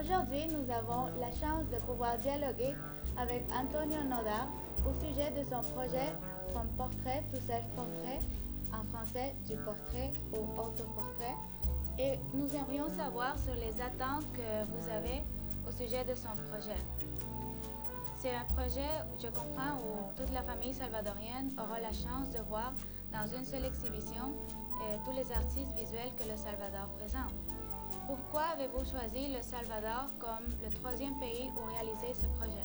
Aujourd'hui, nous avons la chance de pouvoir dialoguer avec Antonio Nodar au sujet de son projet From Portrait to Self-Portrait, en français du portrait au autoportrait. Et nous aimerions savoir sur les attentes que vous avez au sujet de son projet. C'est un projet, je comprends, où toute la famille salvadorienne aura la chance de voir dans une seule exhibition tous les artistes visuels que le Salvador présente. Pourquoi avez-vous choisi le Salvador comme le troisième pays où réaliser ce projet?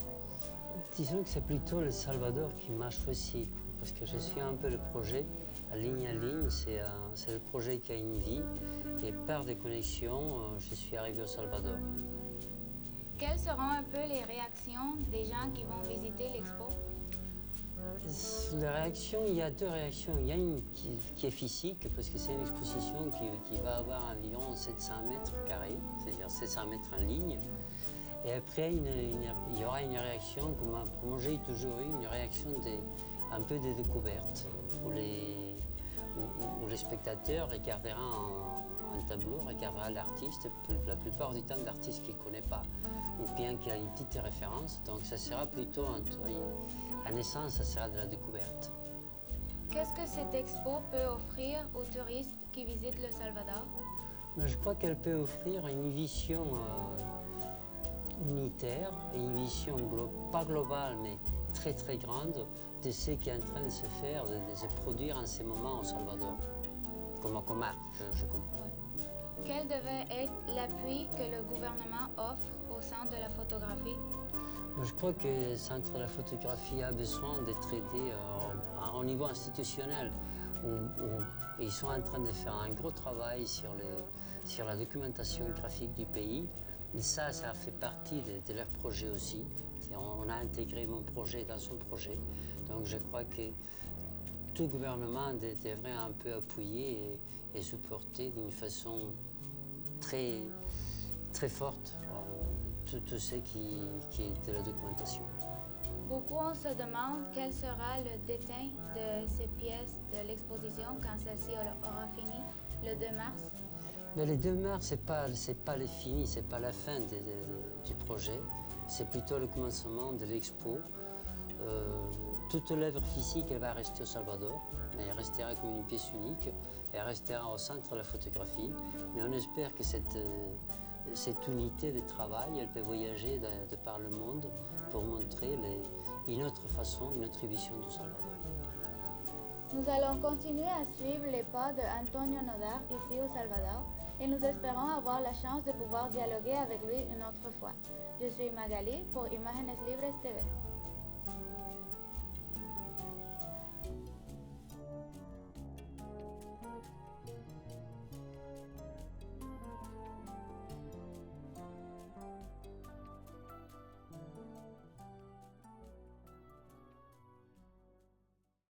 Disons que c'est plutôt le Salvador qui m'a choisi, parce que je suis un peu le projet, à ligne, c'est le projet qui a une vie, et par des connexions, je suis arrivé au Salvador. Quelles seront un peu les réactions des gens qui vont visiter l'expo? Les réactions, il y a deux réactions. Il y a une qui est physique, parce que c'est une exposition qui va avoir environ 700 mètres carrés, c'est-à-dire 700 mètres en ligne. Et après, il y aura une réaction, comme j'ai toujours eu, une réaction un peu de découverte, où les spectateurs regarderont un tableau, regarderont l'artiste, la plupart du temps l'artiste qu'il ne connaît pas, ou bien qu'il a une petite référence. Donc ça sera plutôt, en essence, ça sera de la découverte. Qu'est-ce que cette expo peut offrir aux touristes qui visitent le Salvador? Mais je crois qu'elle peut offrir une vision unitaire, une vision pas globale, mais très très grande de ce qui est en train de se faire, de se produire en ce moment au Salvador, comme art, je comprends. Quel devait être l'appui que le gouvernement offre au Centre de la photographie? Je crois que le Centre de la photographie a besoin d'être aidé au niveau institutionnel, où ils sont en train de faire un gros travail sur la documentation graphique du pays. Mais ça fait partie de leur projet aussi. On a intégré mon projet dans son projet. Donc je crois que tout gouvernement devrait un peu appuyer et supporter d'une façon très, très forte tout ce qui est de la documentation. Beaucoup on se demande quel sera le déteint de ces pièces de l'exposition quand celle-ci aura fini le 2 mars. Mais le 2 mars, c'est pas le fini, c'est pas la fin du projet, c'est plutôt le commencement de l'expo. Toute l'œuvre physique, elle va rester au Salvador, mais elle restera comme une pièce unique, elle restera au centre de la photographie. Mais on espère que cette unité de travail, elle peut voyager de par le monde pour montrer une autre façon, une autre vision du Salvador. Nous allons continuer à suivre les pas de Antonio Nodar ici au Salvador et nous espérons avoir la chance de pouvoir dialoguer avec lui une autre fois. Je suis Magali pour Imágenes Libres TV.